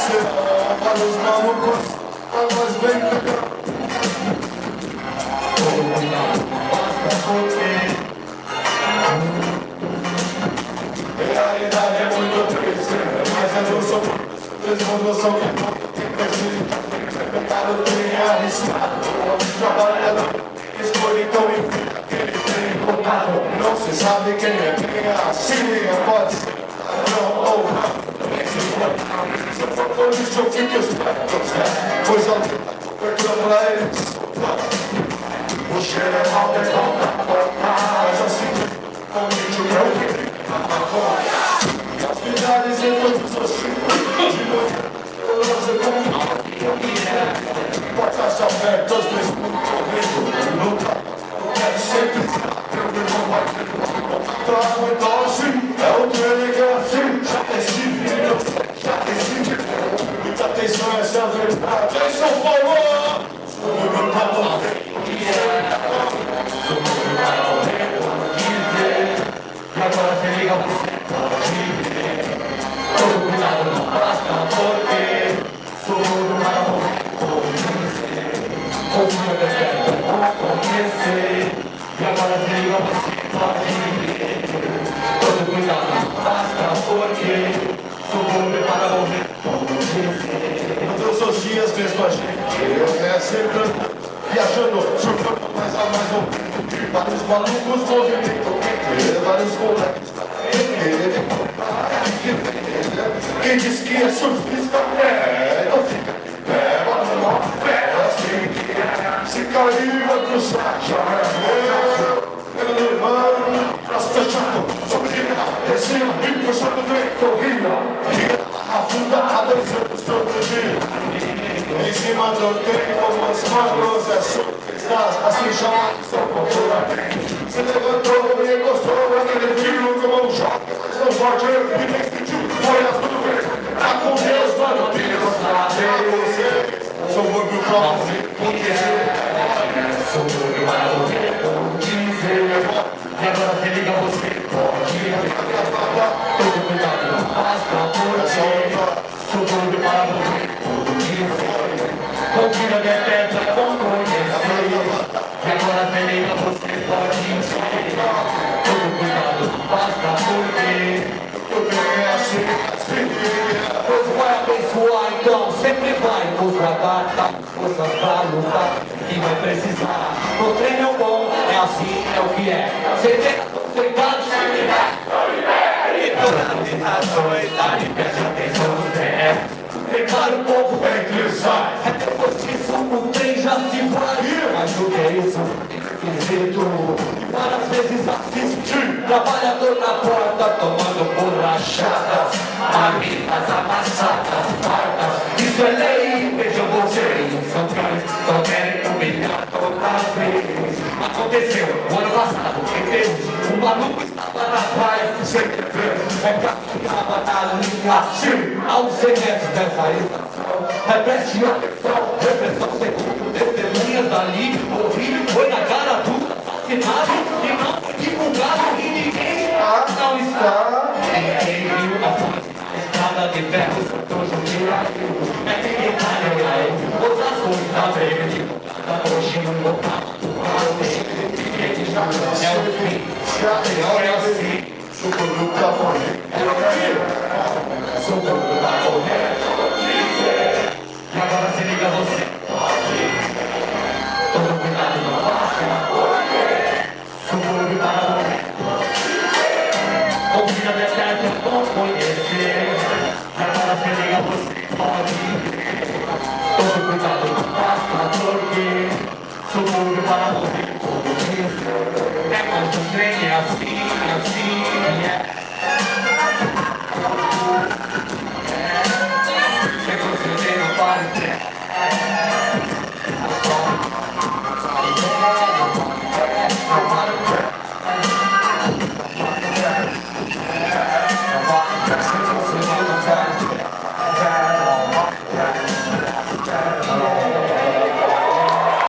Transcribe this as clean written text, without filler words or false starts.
conhecer para os malucos, para nós bem legal. Todo mundo basta porque a realidade é muito triste, mas eu não sou mesmo, não sou que preciso. Mercado tem arriscado, trabalhador, escolhe tão enfim, aquele tem comprado. Não se sabe quem é assim, pode ser não ou não. Se for por isso eu fico esperto, pois eu pergunto pra eles. O cheiro é mal de volta, mas assim, comigo eu queria. As verdades em todos os tipos de noite. Portas abertas, mesmo correndo, nunca quero sempre eu não vai trago então assim, é o que ele é assim, já decidi, eu já decidi. Muita atenção, essa é a verdade. Em São Paulo, sou meu papo, sou meu papo, dizer, e agora se liga, você pode ver. Todo cuidado não basta, porque sou do mal, vou dizer. Ouço meu defeito, vou conhecer. E agora se liga, você pode ver. Todo cuidado não basta, porque sou do para morrer, vou dizer. Todos os dias mesmo a gente, eu sempre viajando, surfando mais a mais um. Vários malucos movimento, vários moleques. Quem diz que é surfista não fica de pé, mas não fé assim que é. Se cair vai cruzar, já é levando, braço fechado, sobrina, descendo, e puxando bem, corrida, afundada, todo dia. Em cima do tempo, os magos é surfistas, assim chamados, são cultura. Se levantou e encostou naquele fio como um choque, mas não pode, e nem sentiu, foi as nuvens. Tá com Deus, mano, Deus, Deus. Sou muito próximo, porque sou muito mal, dizer. E agora se liga, você pode ver. Todo cuidado não basta, porque sou muito mal, dizer. Confira minha pedra, bom conhecer. E agora se liga, você pode ver. Todo cuidado não basta, porque tudo é assim. Deus vai abençoar, então sempre vai nos guardar, tá com forças pra lutar e vai precisar. O treino é bom, é assim, é o que é. Você tem aceitado, se libera. E todas as tentações, preste atenção no pé. Prepara o povo entre os sai. Depois disso o trem já se vai. Mas o que é isso? Esquisito. E várias vezes assisti trabalhador na porta tomando borrachadas, amigas amassadas, fartas. Isso é lei, vejam vocês. São cães, só querem humilhar toda vez. Aconteceu o ano passado, em Deus, um maluco estava na praia sem TV. É pra quem tava na linha assim, a uns 100 metros dessa estação. Preste atenção, repressão segundo testemunhas dali. Ouvido foi na cara dura, assassinado e não foi divulgado e ninguém não está. Ninguém viu a fonte na estrada de ferro, soltou judiaio. É ninguém tá nem aí, outras coisas também divulgada hoje no local. É o fim, é o fim. Sou do cavalo, é o fim. Sou do cavalo, e agora se liga, você pode. Todo cuidado não basta, suborno para morrer. Confia minha terra, é bom conhecer. E agora se liga, você pode. Todo cuidado não basta, porque suborno para morrer. É mais um trem, é assim, assim.